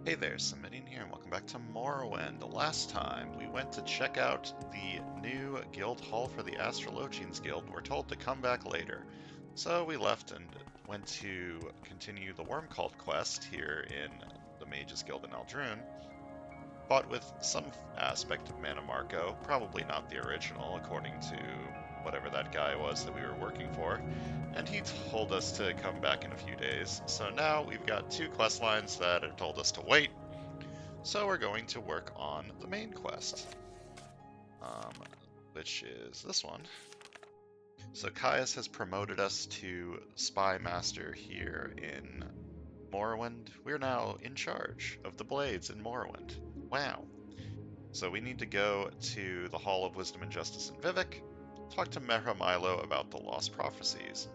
Hey there, Samitian here, and welcome back to Morrowind. The last time we went to check out the new guild hall for the Astrologians Guild. We're told to come back later. So we left and went to continue the Worm Cult quest here in the Mages Guild in Eldrune. Fought with some aspect of Mana Marco, probably not the original, according to whatever that guy was that we were working for, and he told us to come back in a few days. So now we've got two quest lines that have told us to wait, so we're going to work on the main quest, which is this one. So Caius has promoted us to Spy Master here in Morrowind. We're now in charge of the Blades in Morrowind. Wow. So we need to go to the Hall of Wisdom and Justice in Vivek, talk to Mehra Milo about the Lost Prophecies.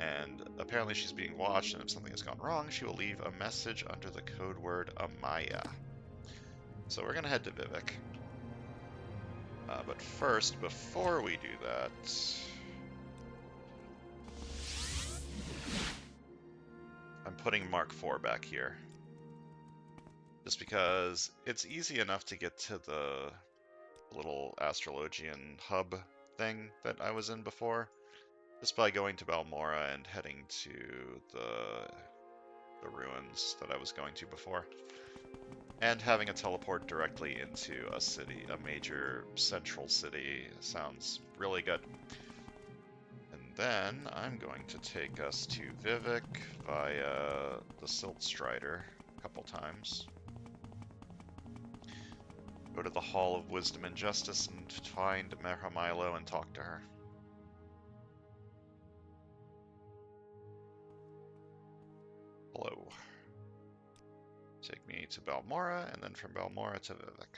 And apparently she's being watched, and if something has gone wrong, she will leave a message under the code word Amaya. So we're going to head to Vivek. But first, before we do that, I'm putting Mark IV back here. Just because it's easy enough to get to the little Astrologian hub thing that I was in before, just by going to Balmora and heading to the ruins that I was going to before. And having a teleport directly into a city, a major central city, sounds really good. And then I'm going to take us to Vivek via the Silt Strider a couple times. Go to the Hall of Wisdom and Justice and find Mehra Milo and talk to her. Hello. Take me to Balmora, and then from Balmora to Vivek.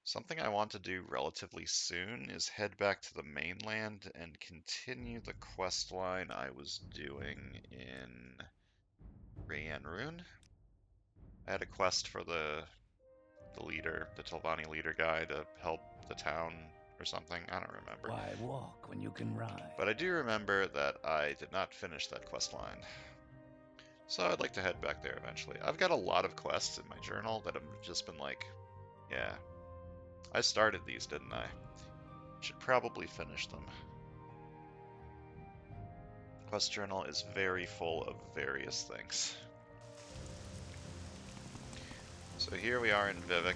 Something I want to do relatively soon is head back to the mainland and continue the quest line I was doing in Rayan Rune. I had a quest for the leader, the Telvanni leader guy, to help the town or something. I don't remember. Why walk when you can ride? But I do remember that I did not finish that quest line. So I'd like to head back there eventually. I've got a lot of quests in my journal that have just been like, yeah, I started these, didn't I? Should probably finish them. Quest journal is very full of various things. So here we are in Vivek.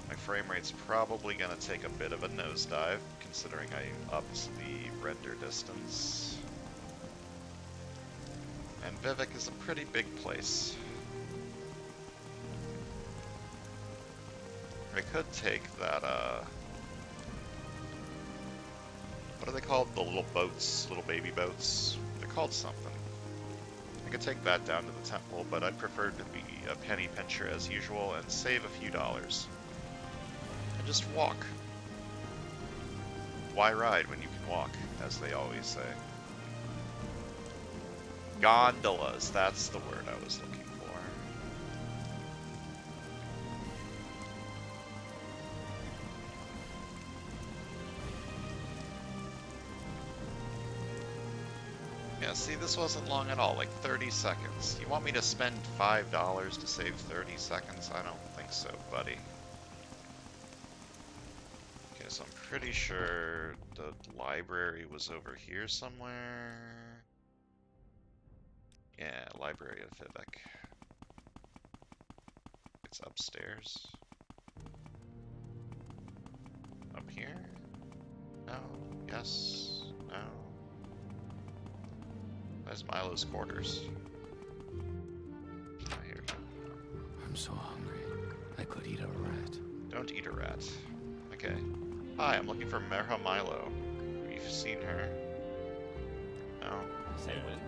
My frame rate's probably going to take a bit of a nosedive, considering I upped the render distance. And Vivek is a pretty big place. I could take that, what are they called? The little boats, little baby boats? They're called something. I could take that down to the temple, but I'd prefer to be a penny pincher as usual and save a few dollars. And just walk. Why ride when you can walk, as they always say? Gondolas, that's the word I was looking for. Yeah, see, this wasn't long at all, like 30 seconds. You want me to spend $5 to save 30 seconds? I don't think so, buddy. Okay, so I'm pretty sure the library was over here somewhere. Yeah, Library of Vivek. It's upstairs. Up here? No. Yes. No. There's Milo's quarters. Not here. I'm so hungry. I could eat a rat. Don't eat a rat. Okay. Hi, I'm looking for Mehra Milo. We've seen her. No. Say when?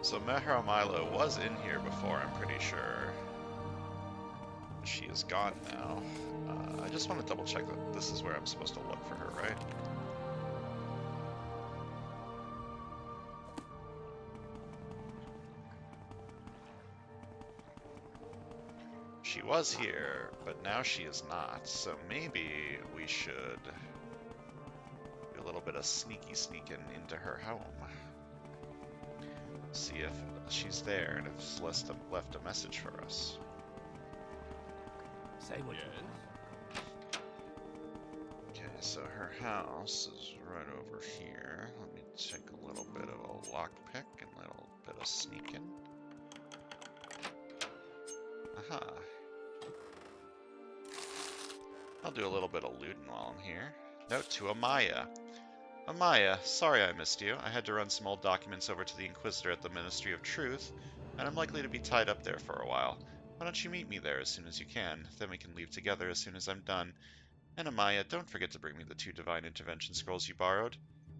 So Mehra Milo was in here before, I'm pretty sure. She is gone now. I just want to double check that this is where I'm supposed to look for her, right? She was here, but now she is not, so maybe we should do a little bit of sneaking into her home. See if she's there and if Celeste left a message for us. Say what you want. Okay, so her house is right over here. Let me take a little bit of a lockpick and a little bit of sneaking. Aha. I'll do a little bit of looting while I'm here. Note to Amaya. Amaya, sorry I missed you. I had to run some old documents over to the Inquisitor at the Ministry of Truth, and I'm likely to be tied up there for a while. Why don't you meet me there as soon as you can? Then we can leave together as soon as I'm done. And Amaya, don't forget to bring me the 2 Divine Intervention Scrolls you borrowed.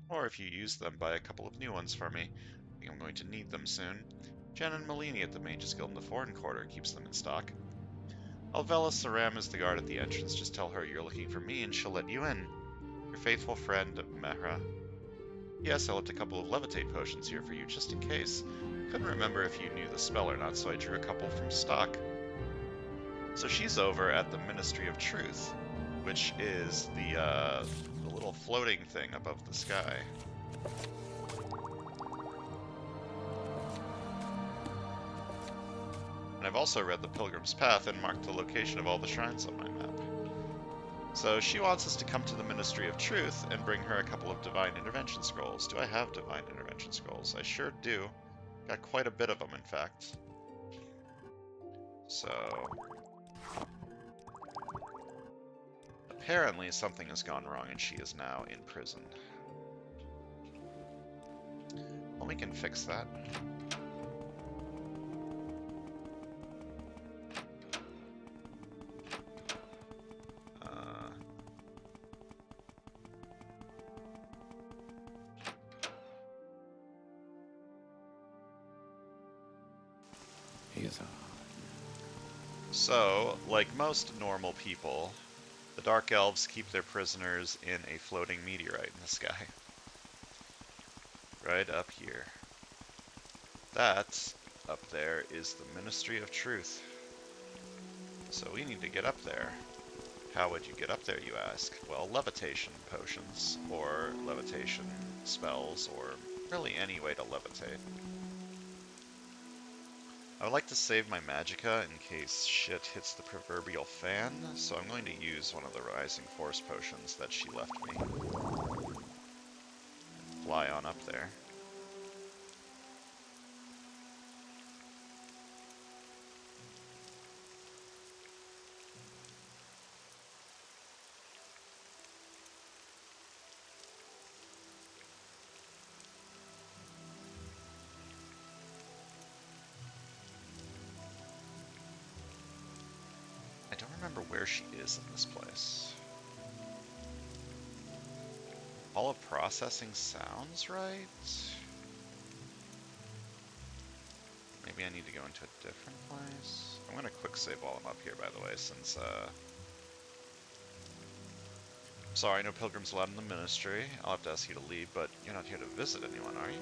Or if you use them, buy a couple of new ones for me. I think I'm going to need them soon. Jen and Malini at the Mages Guild in the Foreign Quarter keeps them in stock. Alvela Saram is the guard at the entrance. Just tell her you're looking for me and she'll let you in. Your faithful friend, Mehra. Yes, I left a couple of levitate potions here for you just in case. Couldn't remember if you knew the spell or not, so I drew a couple from stock. So she's over at the Ministry of Truth, which is the little floating thing above the sky. And I've also read the Pilgrim's Path and marked the location of all the shrines on my map. So she wants us to come to the Ministry of Truth and bring her a couple of Divine Intervention Scrolls. Do I have Divine Intervention Scrolls? I sure do. Got quite a bit of them, in fact. So apparently something has gone wrong and she is now in prison. Well, we can fix that. So, like most normal people, the Dark Elves keep their prisoners in a floating meteorite in the sky. Right up here. That, up there, is the Ministry of Truth. So we need to get up there. How would you get up there, you ask? Well, levitation potions, or levitation spells, or really any way to levitate. I would like to save my magicka in case shit hits the proverbial fan, so I'm going to use one of the Rising Force potions that she left me. Fly on up there. I don't remember where she is in this place. All of processing sounds right. Maybe I need to go into a different place. I'm gonna quick save while I'm up here, by the way, since sorry, no pilgrims allowed in the ministry. I'll have to ask you to leave, but you're not here to visit anyone, are you?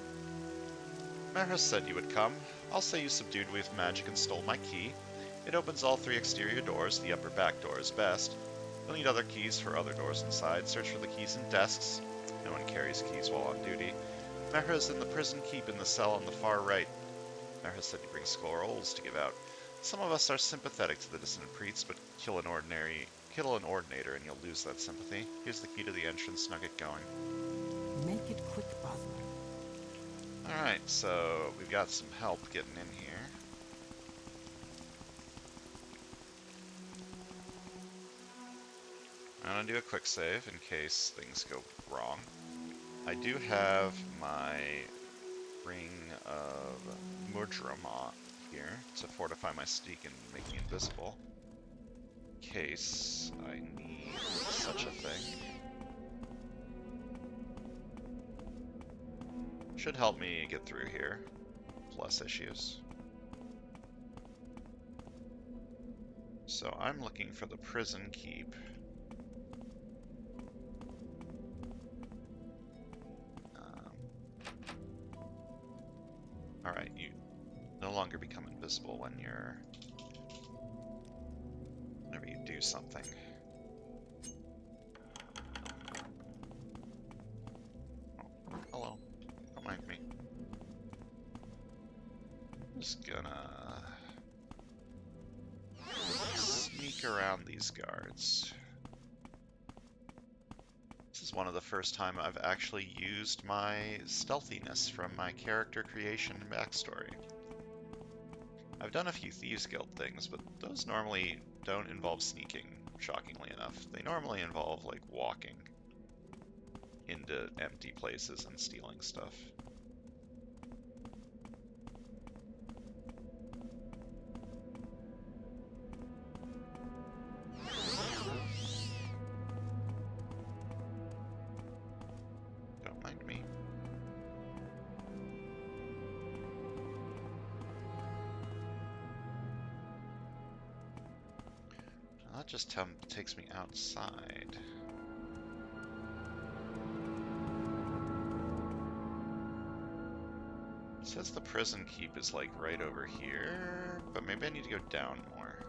Mehra said you would come. I'll say you subdued me with magic and stole my key. It opens all 3 exterior doors. The upper back door is best. You'll need other keys for other doors inside. Search for the keys in desks. No one carries keys while on duty. Mehra is in the prison keep in the cell on the far right. Mehra said you bring scrolls to give out. Some of us are sympathetic to the Dissident priests, but kill an ordinator and you'll lose that sympathy. Here's the key to the entrance. Now get going. Make it quick, brother. Alright, so we've got some help getting in here. I'm going to do a quick save in case things go wrong. I do have my Ring of Mudramont here to fortify my sneak and make me invisible. In case I need such a thing. Should help me get through here. Plus issues. So I'm looking for the prison keep. Alright, you no longer become invisible when you're do something. Oh, hello. Don't mind me. Just gonna sneak around these guards. This is one of the first time I've actually used my stealthiness from my character creation and backstory. I've done a few Thieves Guild things, but those normally don't involve sneaking, shockingly enough. They normally involve, like, walking into empty places and stealing stuff. Don't mind me. That just takes me outside. It says the prison keep is like right over here, but maybe I need to go down more.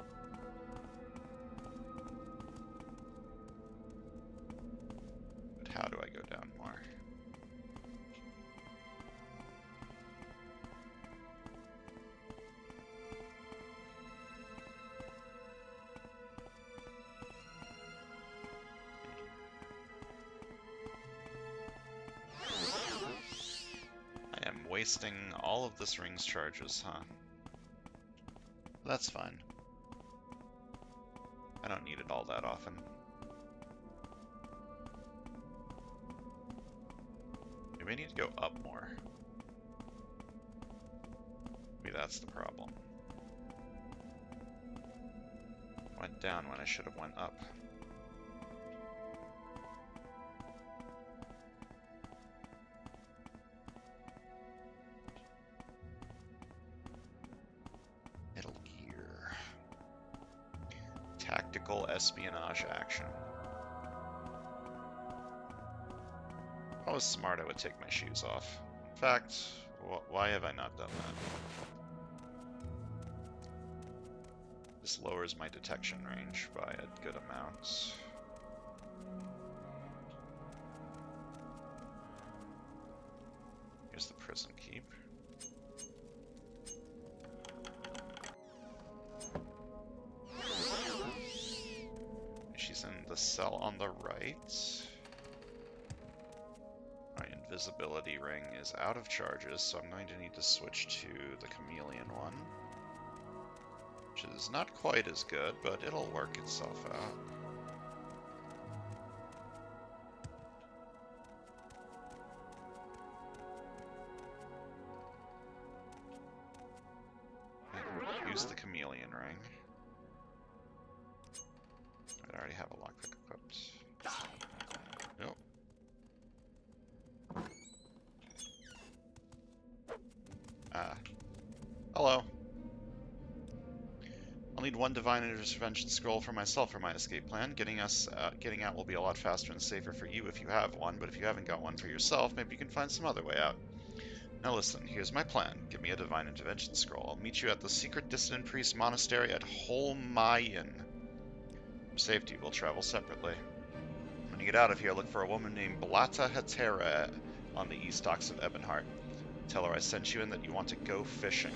But how do I go down more? Wasting all of this ring's charges, huh? That's fine. I don't need it all that often. Maybe I need to go up more. Maybe that's the problem. Went down when I should have went up. Tactical espionage action. If I was smart, I would take my shoes off. In fact, why have I not done that? This lowers my detection range by a good amount. Here's the prison keep. She's in the cell on the right. My invisibility ring is out of charges, so I'm going to need to switch to the chameleon one. Which is not quite as good, but it'll work itself out. And use the chameleon ring. I already have a lockpick equipped. Nope. Hello. I'll need one divine intervention scroll for myself for my escape plan. Getting out will be a lot faster and safer for you if you have one, but if you haven't got one for yourself, maybe you can find some other way out. Now listen, here's my plan. Give me a divine intervention scroll. I'll meet you at the secret dissident priest monastery at Holmayan. For safety, we'll travel separately. When you get out of here, look for a woman named Blata Hetera on the east docks of Ebonheart. Tell her I sent you and that you want to go fishing.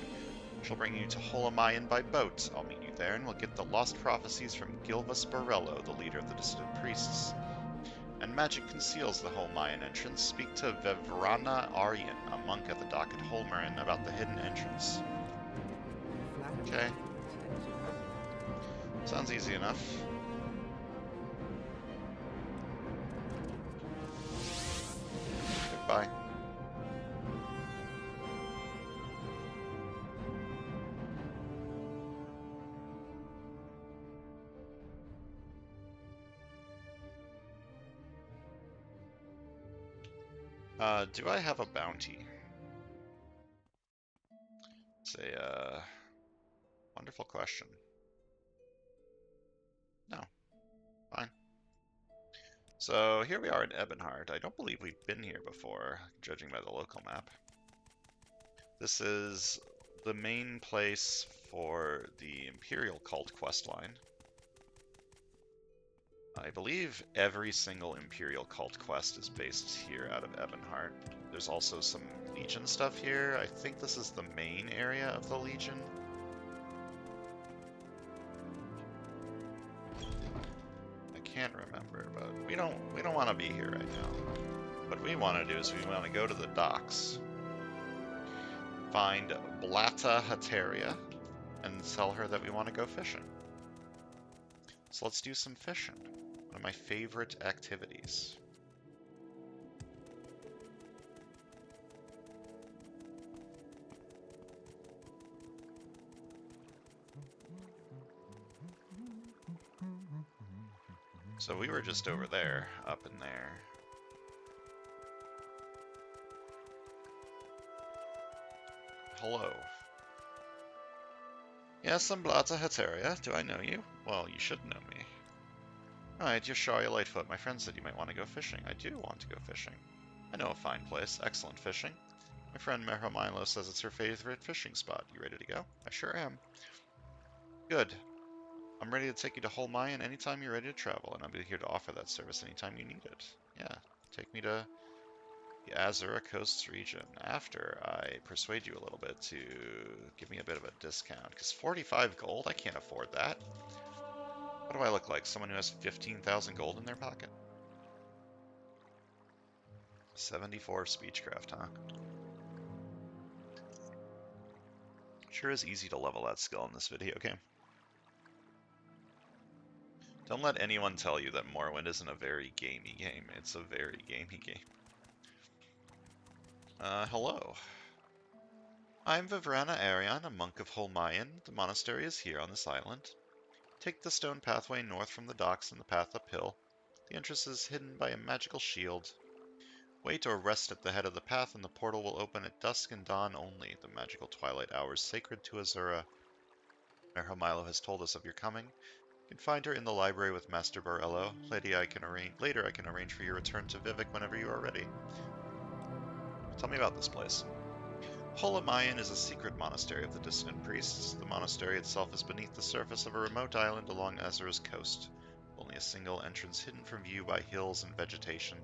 She'll bring you to Holmayan by boat. I'll meet you there, and we'll get the lost prophecies from Gilvas Borello, the leader of the dissident priests. And magic conceals the Holmayan entrance. Speak to Vevrana Aryan, a monk at the dock at Holmayan, about the hidden entrance. Okay. Sounds easy enough. Goodbye. Do I have a bounty? It's a wonderful question. No. Fine. So here we are in Ebonheart. I don't believe we've been here before, judging by the local map. This is the main place for the Imperial Cult questline. I believe every single Imperial cult quest is based here out of Ebonheart. There's also some Legion stuff here. I think this is the main area of the Legion. I can't remember, but we don't want to be here right now. What we want to do is we want to go to the docks, find Blata Hateria, and tell her that we want to go fishing. So let's do some fishing. One of my favorite activities. So we were just over there, up in there. Hello. Yes, I'm Blata Hateria. Do I know you? Well, you should know me. Alright, you're Sharia Lightfoot. My friend said you might want to go fishing. I do want to go fishing. I know a fine place. Excellent fishing. My friend Merhomilo says it's her favorite fishing spot. You ready to go? I sure am. Good. I'm ready to take you to Holmayan anytime you're ready to travel, and I'll be here to offer that service anytime you need it. Yeah, take me to the Azura Coast region after I persuade you a little bit to give me a bit of a discount. Because 45 gold, I can't afford that. What do I look like? Someone who has 15,000 gold in their pocket? 74 speechcraft, huh? Sure is easy to level that skill in this video game. Don't let anyone tell you that Morrowind isn't a very gamey game. It's a very gamey game. Hello. I'm Vivrana Arion, a monk of Holmayan. The monastery is here on this island. Take the stone pathway north from the docks and the path uphill. The entrance is hidden by a magical shield. Wait or rest at the head of the path and the portal will open at dusk and dawn only, the magical twilight hours sacred to Azura. Merhomilo has told us of your coming. You can find her in the library with Master Borello. Later I can arrange for your return to Vivec whenever you are ready. Tell me about this place. Holamayan is a secret monastery of the Dissident priests. The monastery itself is beneath the surface of a remote island along Azura's coast. Only a single entrance hidden from view by hills and vegetation.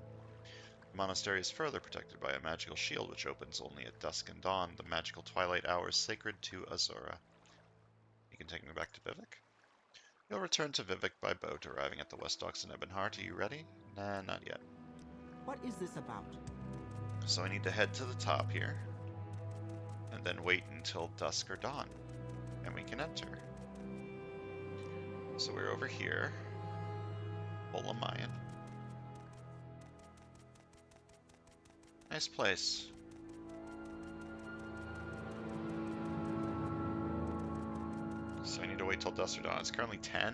The monastery is further protected by a magical shield which opens only at dusk and dawn, the magical twilight hours sacred to Azura. You can take me back to Vivec? You'll return to Vivec by boat, arriving at the West Docks in Ebonheart. Are you ready? Nah, not yet. What is this about? So I need to head to the top here, and then wait until dusk or dawn, and we can enter. So we're over here. Olamayan. Nice place. So I need to wait till dusk or dawn. It's currently 10.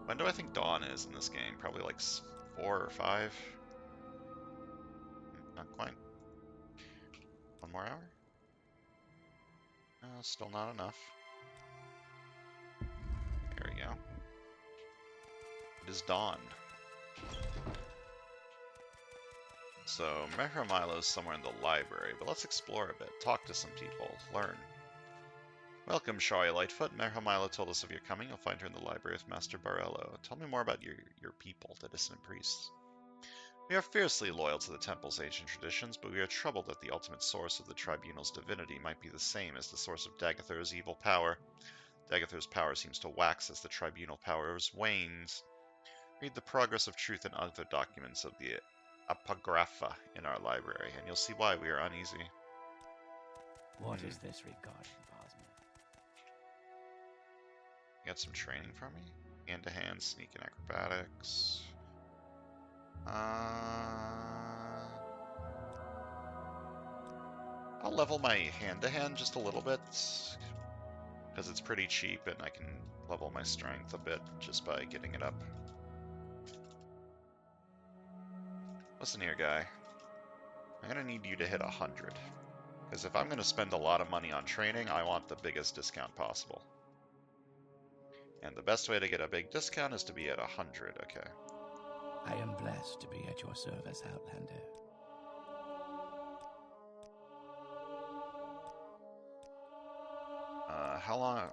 When do I think dawn is in this game? Probably like 4 or 5. Not quite. 1 more hour? Still not enough. There we go. It is dawn. So, Merhomilo is somewhere in the library, but let's explore a bit, talk to some people, learn. Welcome, Sharia Lightfoot. Merhomilo told us of your coming. You'll find her in the library with Master Borello. Tell me more about your people, the Dissident priests. We are fiercely loyal to the temple's ancient traditions, but we are troubled that the ultimate source of the tribunal's divinity might be the same as the source of Dagather's evil power. Dagather's power seems to wax as the tribunal powers wanes. Read the Progress of Truth and other documents of the Apocrypha in our library, and you'll see why we are uneasy. What is this regarding, Bosman? You got some training from me? Hand-to-hand, sneak and acrobatics. I'll level my hand-to-hand just a little bit, because it's pretty cheap and I can level my strength a bit just by getting it up. Listen here, guy. I'm gonna need you to hit 100. Because if I'm gonna spend a lot of money on training, I want the biggest discount possible. And the best way to get a big discount is to be at 100, okay. I am blessed to be at your service, Outlander. How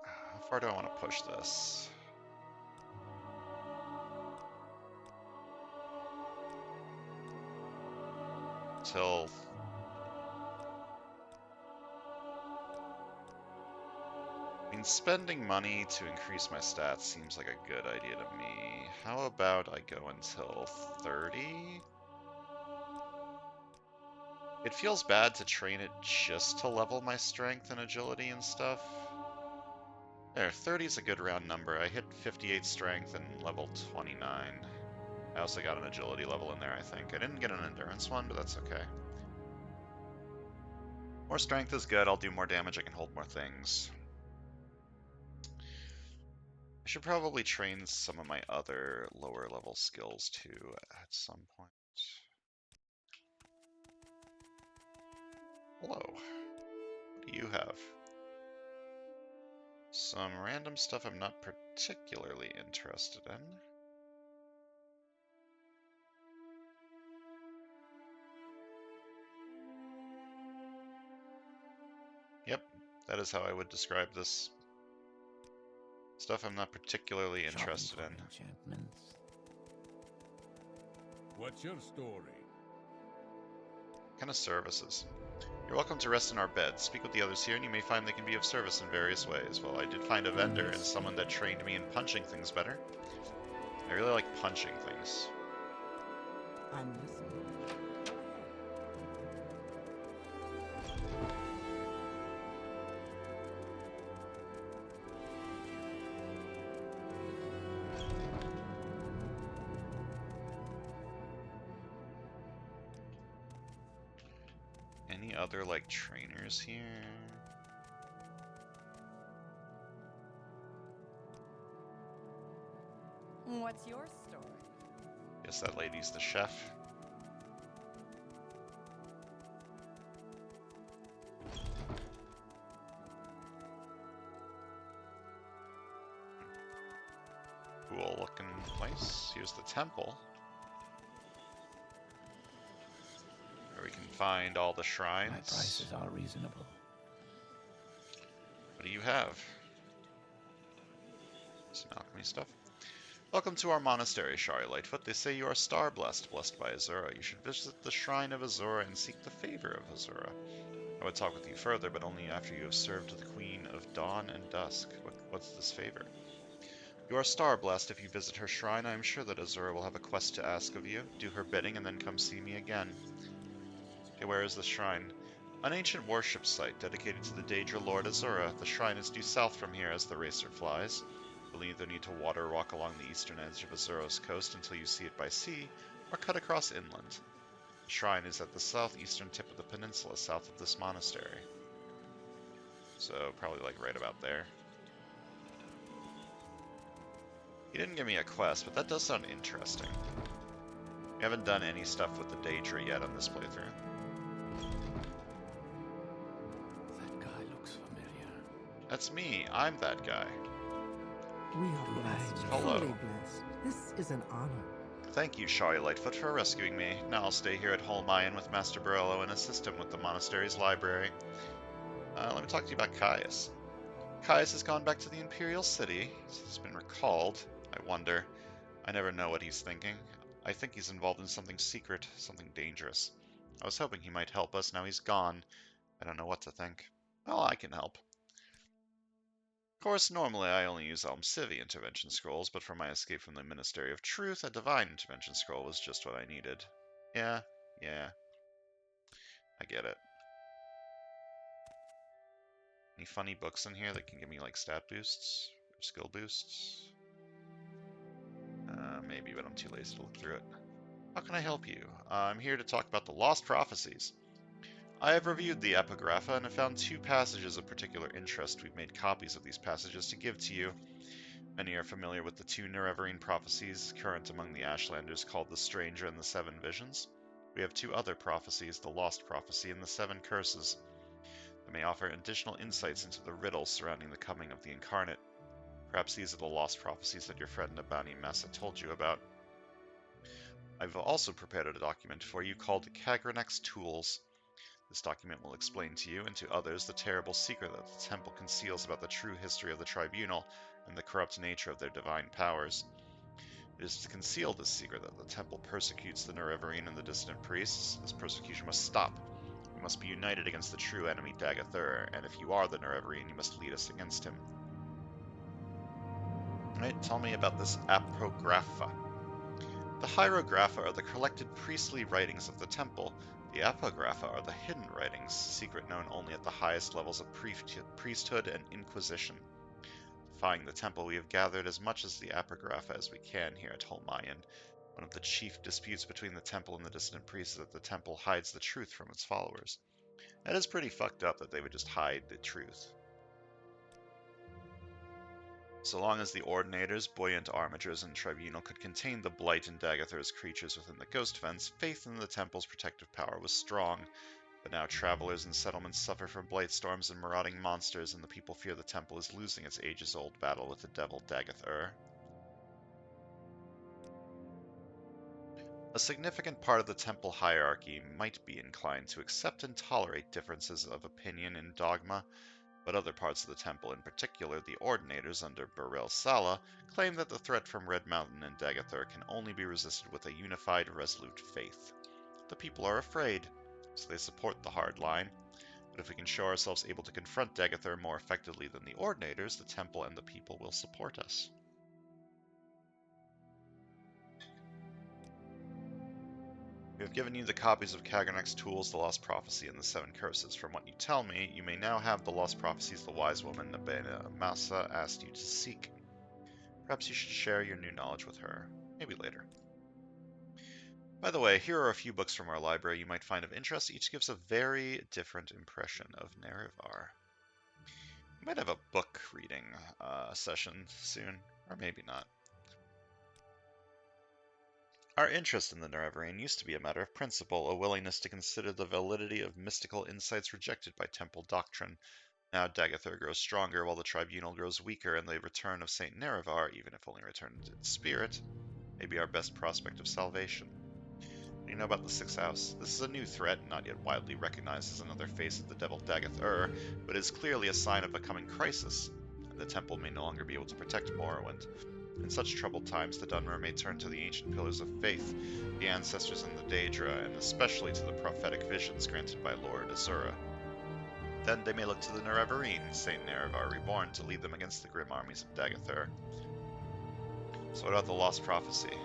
far do I want to push this? until... I mean, spending money to increase my stats seems like a good idea to me. How about I go until 30? It feels bad to train it just to level my strength and agility and stuff. There, 30 is a good round number. I hit 58 strength and level 29. I also got an agility level in there, I think. I didn't get an endurance one, but that's okay. More strength is good. I'll do more damage. I can hold more things. I should probably train some of my other lower level skills too at some point. Hello. What do you have? Some random stuff I'm not particularly interested in. Yep, that is how I would describe this. Stuff I'm not particularly interested in. Enchantments. What's your story? Kind of services. You're welcome to rest in our beds. Speak with the others here, and you may find they can be of service in various ways. Well, I did find a vendor and someone that trained me in punching things better. I really like punching things. I'm listening. Any other, like, trainers here? What's your story? Guess that lady's the chef. Cool looking place. Here's the temple. Where we can find all the shrines. My prices are reasonable. What do you have? Some alchemy stuff. Welcome to our monastery, Shari Lightfoot. They say you are star-blessed, blessed by Azura. You should visit the shrine of Azura and seek the favor of Azura. I would talk with you further, but only after you have served the Queen of Dawn and Dusk. What's this favor? You are star-blessed. If you visit her shrine, I am sure that Azura will have a quest to ask of you. Do her bidding and then come see me again. Okay, where is the shrine? An ancient worship site dedicated to the Daedra Lord Azura. The shrine is due south from here as the racer flies. You'll either need to water walk along the eastern edge of Azura's coast until you see it by sea, or cut across inland. The shrine is at the southeastern tip of the peninsula, south of this monastery. So, probably like right about there. He didn't give me a quest, but that does sound interesting. We haven't done any stuff with the Daedra yet on this playthrough. That guy looks familiar. That's me. I'm that guy. We are blessed. Hello. Truly blessed. This is an honor. Thank you, Shari Lightfoot, for rescuing me. Now I'll stay here at Holmayan with Master Borello and assist him with the monastery's library. Let me talk to you about Caius. Caius has gone back to the Imperial City. He's been recalled. I wonder. I never know what he's thinking. I think he's involved in something secret, something dangerous. I was hoping he might help us. Now he's gone. I don't know what to think. Well, I can help. Of course, normally I only use Almcivi intervention scrolls, but for my escape from the Ministry of Truth, a divine intervention scroll was just what I needed. Yeah, I get it. Any funny books in here that can give me, like, stat boosts? Or skill boosts? Maybe, but I'm too lazy to look through it. How can I help you? I'm here to talk about the Lost Prophecies. I have reviewed the Epigrapha and have found 2 passages of particular interest. We've made copies of these passages to give to you. Many are familiar with the 2 Nerevarine prophecies current among the Ashlanders called the Stranger and the 7 Visions. We have 2 other prophecies, the Lost Prophecy and the 7 Curses, that may offer additional insights into the riddles surrounding the coming of the Incarnate. Perhaps these are the Lost Prophecies that your friend Nabani Messa told you about. I've also prepared a document for you called Kagranek's Tools. This document will explain to you and to others the terrible secret that the Temple conceals about the true history of the Tribunal and the corrupt nature of their divine powers. It is to conceal this secret that the temple persecutes the Nerevarine and the dissident priests. This persecution must stop. We must be united against the true enemy, Dagathur, and if you are the Nerevarine, you must lead us against him. Alright, tell me about this Apographa. The Hieroglypha are the collected priestly writings of the temple. The Apographa are the hidden writings, secret known only at the highest levels of priesthood and inquisition. Defying the temple, we have gathered as much as the Apographa as we can here at Holmayan. One of the chief disputes between the temple and the dissident priests is that the temple hides the truth from its followers. That is pretty fucked up that they would just hide the truth. So long as the Ordinators, Buoyant Armigers, and Tribunal could contain the Blight and Dagathur's creatures within the Ghost Fence, faith in the temple's protective power was strong. But now travelers and settlements suffer from blight storms and marauding monsters, and the people fear the temple is losing its ages-old battle with the devil Dagathur. A significant part of the temple hierarchy might be inclined to accept and tolerate differences of opinion and dogma, but other parts of the temple, in particular the Ordinators under Burrell Sala, claim that the threat from Red Mountain and Dagathur can only be resisted with a unified, resolute faith. The people are afraid, so they support the hard line, but if we can show ourselves able to confront Dagathur more effectively than the Ordinators, the temple and the people will support us. We have given you the copies of Kagernek's Tools, the Lost Prophecy, and the Seven Curses. From what you tell me, you may now have the Lost Prophecies the Wise Woman Nabena Masa asked you to seek. Perhaps you should share your new knowledge with her. Maybe later. By the way, here are a few books from our library you might find of interest. Each gives a very different impression of Nerevar. We might have a book reading session soon, or maybe not. Our interest in the Nerevarine used to be a matter of principle, a willingness to consider the validity of mystical insights rejected by temple doctrine. Now Dagathur grows stronger while the Tribunal grows weaker, and the return of Saint Nerevar, even if only returned in spirit, may be our best prospect of salvation. What do you know about the Sixth House? This is a new threat, not yet widely recognized as another face of the devil Dagathur, but is clearly a sign of a coming crisis, and the temple may no longer be able to protect Morrowind. In such troubled times, the Dunmer may turn to the ancient pillars of faith, the ancestors in the Daedra, and especially to the prophetic visions granted by Lord Azura. Then they may look to the Nerevarine, Saint Nerevar Reborn, to lead them against the grim armies of Dagathur. So what about the Lost Prophecy?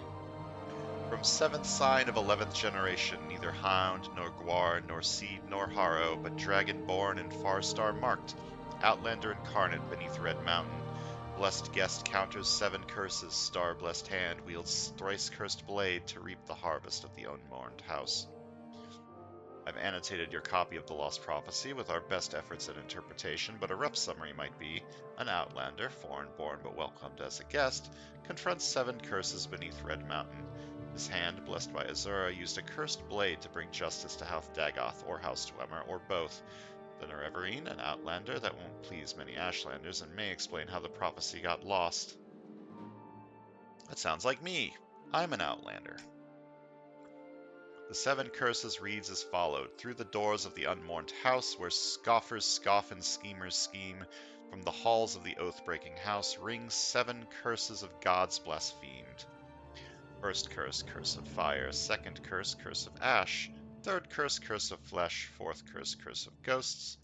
From 7th sign of 11th generation, neither Hound, nor Gwar, nor Seed, nor Harrow, but Dragon-born and Far-star marked, Outlander incarnate beneath Red Mountain. Blessed guest counters 7 curses, star-blessed hand wields thrice-cursed blade to reap the harvest of the unmourned house. I've annotated your copy of the Lost Prophecy with our best efforts at interpretation, but a rough summary might be: an outlander, foreign-born but welcomed as a guest, confronts 7 curses beneath Red Mountain. His hand, blessed by Azura, used a cursed blade to bring justice to House Dagoth or House Dwemer, or both. The Nerevarine, an outlander that won't please many Ashlanders and may explain how the prophecy got lost. That sounds like me. I'm an outlander. The 7 curses reads as followed: through the doors of the unmourned house, where scoffers scoff and schemers scheme, from the halls of the oath-breaking house, ring 7 curses of gods blasphemed. First curse, curse of fire. Second curse, curse of ash. Third curse, curse of flesh. Fourth curse, curse of ghosts.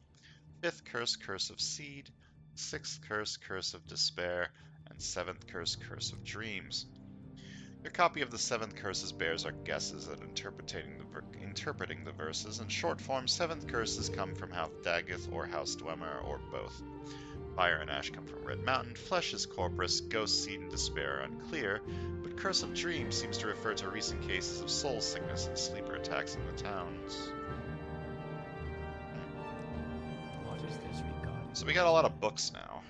Fifth curse, curse of seed. Sixth curse, curse of despair. And seventh curse, curse of dreams. Your copy of the 7 curses bears our guesses at interpreting the verses. In short form, 7 curses come from House Dagoth or House Dwemer, or both. Fire and ash come from Red Mountain. Flesh is Corpus. Ghost, seed, and despair are unclear. But Curse of Dreams seems to refer to recent cases of soul sickness and sleeper attacks in the towns. What is this regard? So we got a lot of books now,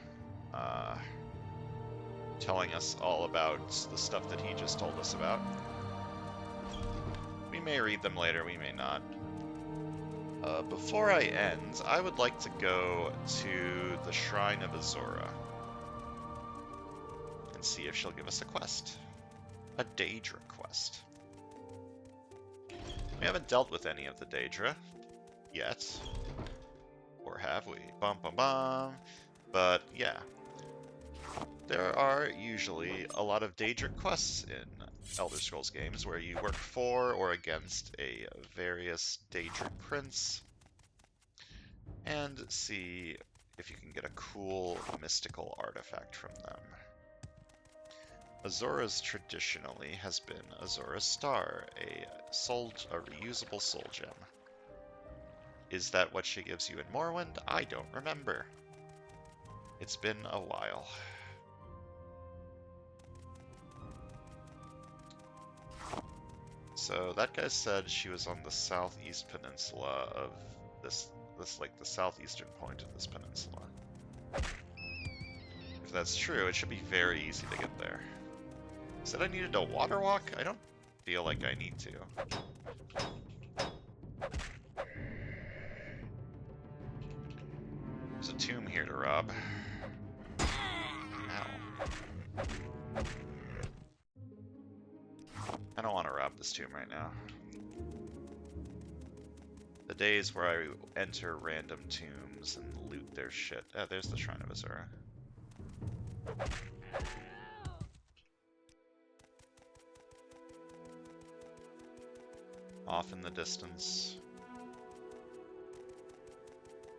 telling us all about the stuff that he just told us about. We may read them later, we may not. Before I end, I would like to go to the Shrine of Azura and see if she'll give us a quest. A Daedra quest. We haven't dealt with any of the Daedra yet. Or have we? Bum bum bum. But yeah. there are usually a lot of Daedric quests in Elder Scrolls games where you work for or against a various Daedric prince and see if you can get a cool mystical artifact from them. Azura's traditionally has been Azura's Star, a reusable soul gem. Is that what she gives you in Morrowind? I don't remember. It's been a while. So that guy said she was on the southeast peninsula of this like the southeastern point of this peninsula. If that's true, it should be very easy to get there. Said I needed to water walk? I don't feel like I need to. There's a tomb here to rob. Ow. I don't want to rob this tomb right now. The days where I enter random tombs and loot their shit. Oh, there's the Shrine of Azura. Off in the distance.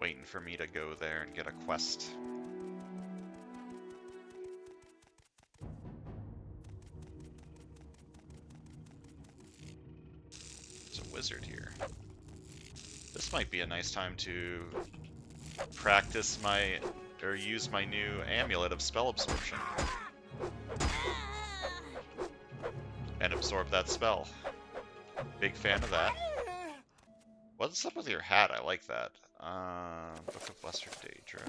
Waiting for me to go there and get a quest. There's a wizard here. This might be a nice time to practice use my new amulet of spell absorption. And absorb that spell. Big fan of that. What's up with your hat? I like that. Book of Lesser Daedra.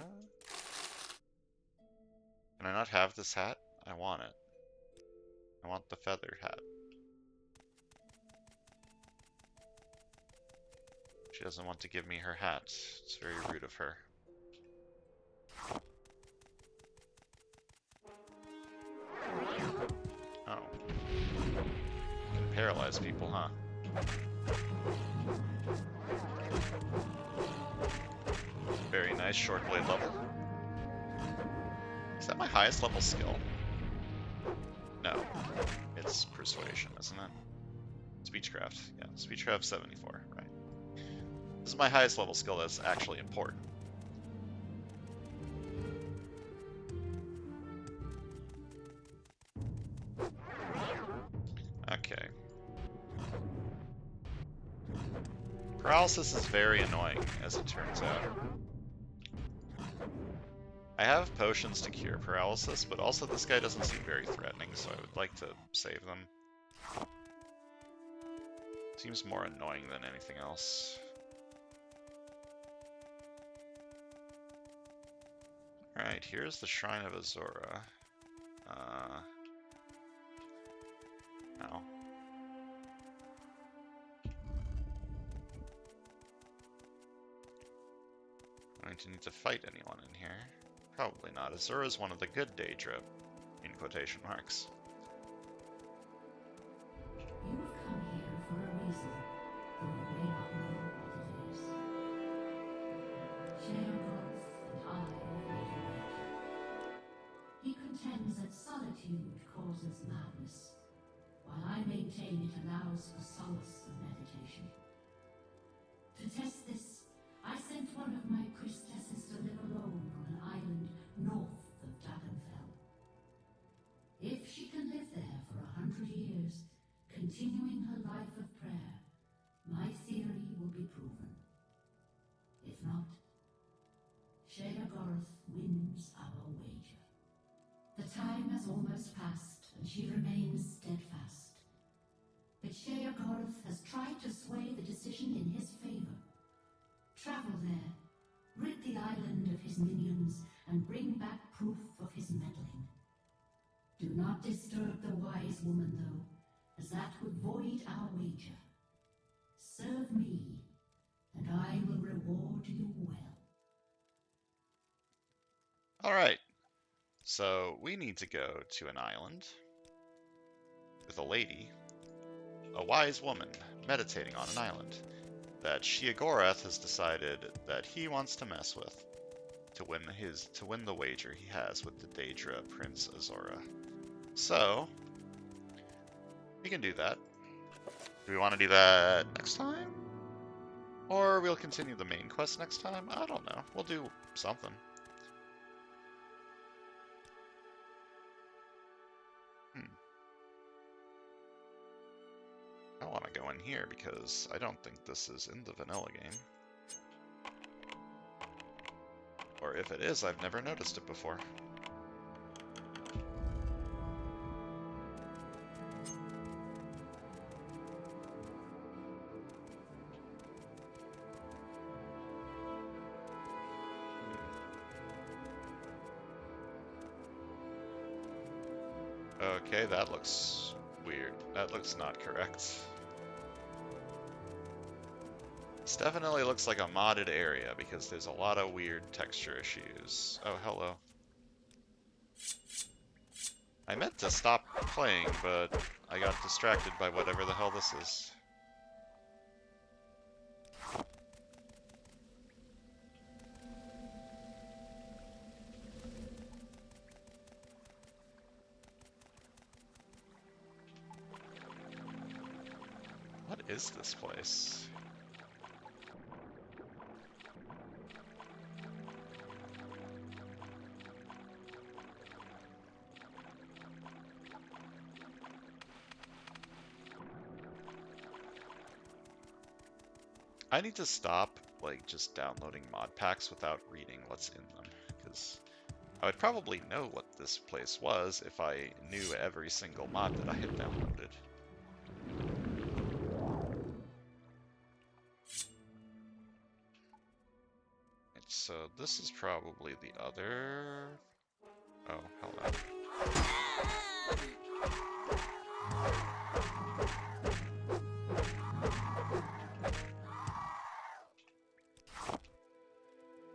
Can I not have this hat? I want it. I want the feathered hat. She doesn't want to give me her hat. It's very rude of her. Oh. Can paralyze people, huh? Very nice short blade level. Is that my highest level skill? No. It's persuasion, isn't it? Speechcraft. Yeah, speechcraft 74, right. This is my highest level skill that's actually important. Okay. Paralysis is very annoying, as it turns out. I have potions to cure paralysis, but also this guy doesn't seem very threatening, so I would like to save them. Seems more annoying than anything else. Alright, here's the Shrine of Azura. Ow. Going to need to fight anyone in here. Probably not. Azura is one of the good Daedra, in quotation marks. You've come here for a reason, though you may not know what it is. Share growth and I have made a bet. He contends that solitude causes madness, while I maintain it allows for solace and meditation. To test this, I sent one of my priestesses to live alone on an island north of Dragonfell. If she can live there for 100 years, continuing her life of prayer, my theory will be proven. If not, Sheogorath wins our wager. The time has almost passed, and she remains steadfast. But Sheogorath has tried to sway the decision in his favor. Travel there, rid the island of his minions, and bring back proof of his meddling. Do not disturb the wise woman, though, as that would void our wager. Serve me, and I will reward you well. Alright, so we need to go to an island with a lady, a wise woman, meditating on an island that Sheogorath has decided that he wants to mess with, to win the wager he has with the Daedra Prince Azora. So we can do that. Do we want to do that next time? Or we'll continue the main quest next time? I don't know. We'll do something. I want to go in here because I don't think this is in the vanilla game. Or if it is, I've never noticed it before. Okay, that looks weird. That looks not correct. This definitely looks like a modded area because there's a lot of weird texture issues. Oh, hello. I meant to stop playing, but I got distracted by whatever the hell this is. What is this place? I need to stop, like, just downloading mod packs without reading what's in them, because I would probably know what this place was if I knew every single mod that I had downloaded. And so this is probably the other... Oh, hello.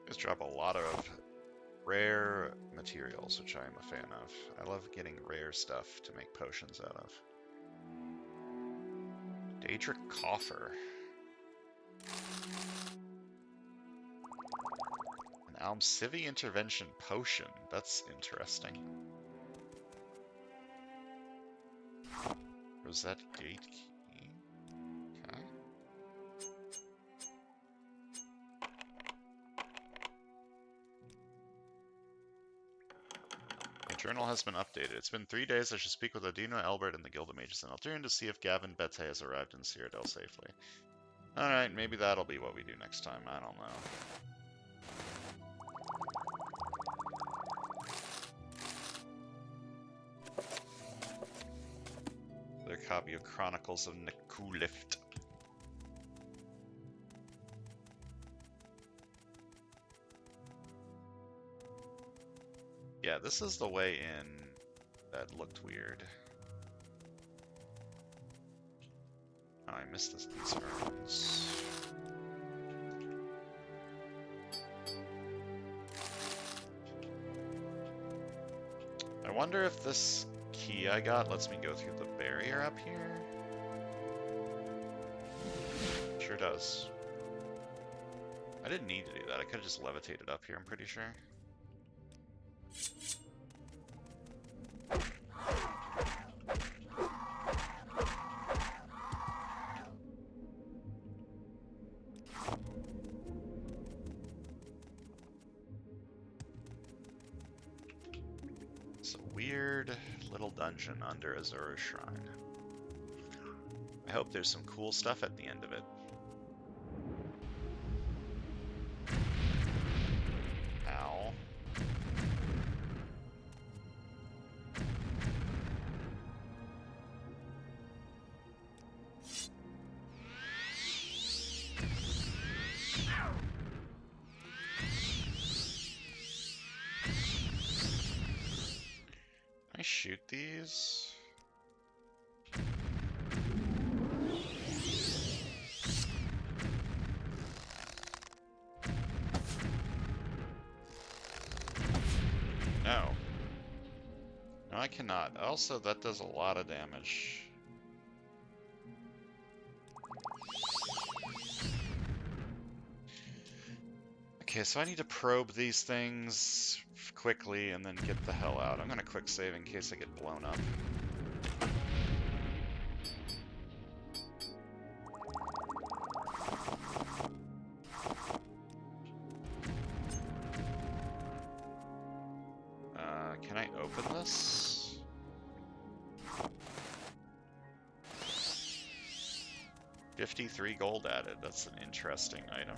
Just drop a lot of rare materials, which I am a fan of. I love getting rare stuff to make potions out of. Daedra Coffer. An Almcivi Intervention Potion. That's interesting. Rosette Gate Key. Okay. My journal has been updated. It's been 3 days. I should speak with Adina, Albert, and the Guild of Mages and Alduin to see if Gavin Bete has arrived in Cyrodiil safely. Alright, maybe that'll be what we do next time. I don't know. Their copy of Chronicles of Nekulift. Yeah, this is the way in that looked weird. Oh, I missed these urns. I wonder if this key I got lets me go through the barrier up here. Sure does. I didn't need to do that. I could have just levitated up here, I'm pretty sure. It's a weird little dungeon under Azura's Shrine. I hope there's some cool stuff at the end of it. Ow. Can I shoot these? No. No, I cannot. Also, that does a lot of damage. Okay, so I need to probe these things quickly and then get the hell out. I'm gonna quick save in case I get blown up. Can I open this? $53 gold added. That's an interesting item.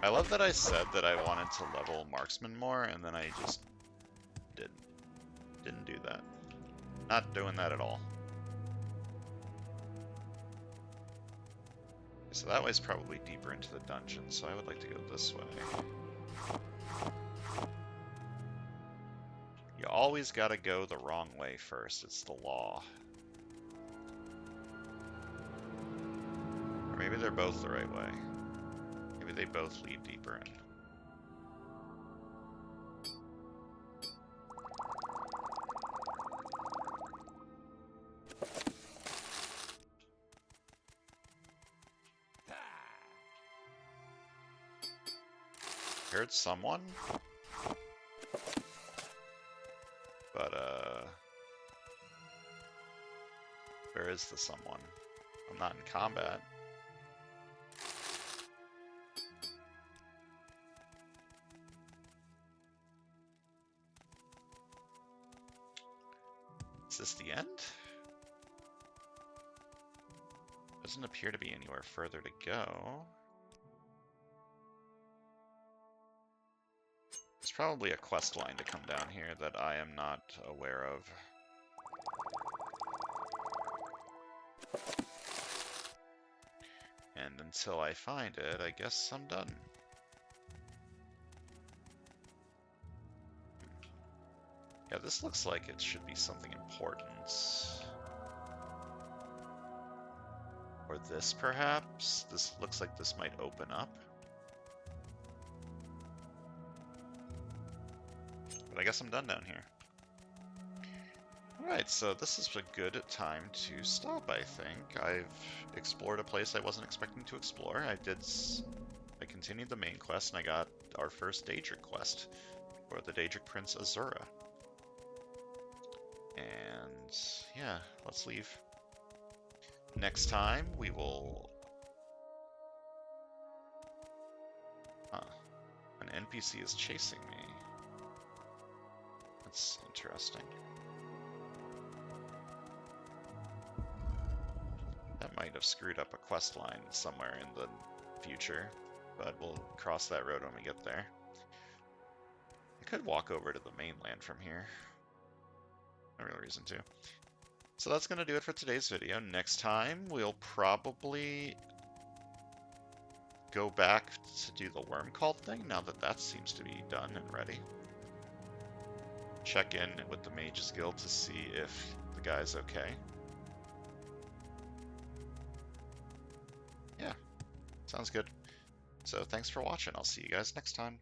I love that I said that I wanted to level marksman more, and then I just didn't do that. Not doing that at all. So that way's probably deeper into the dungeon, so I would like to go this way. You always gotta go the wrong way first, it's the law. Or maybe they're both the right way. Maybe they both lead deeper in. Heard someone? But, where is the someone? I'm not in combat. Is this the end? Doesn't appear to be anywhere further to go. There's probably a quest line to come down here that I am not aware of. And until I find it, I guess I'm done. Yeah, this looks like it should be something important. Or this, perhaps? This looks like this might open up. But I guess I'm done down here. Alright, so this is a good time to stop, I think. I've explored a place I wasn't expecting to explore. I continued the main quest, and I got our first Daedric quest for the Daedric Prince Azura. And yeah, let's leave. Next time we will... An NPC is chasing me. That's interesting. That might have screwed up a quest line somewhere in the future, but we'll cross that road when we get there. I could walk over to the mainland from here. No real reason to. So that's going to do it for today's video. Next time, we'll probably go back to do the worm cult thing, now that that seems to be done and ready. Check in with the Mages Guild to see if the guy's okay. Yeah, sounds good. So thanks for watching. I'll see you guys next time.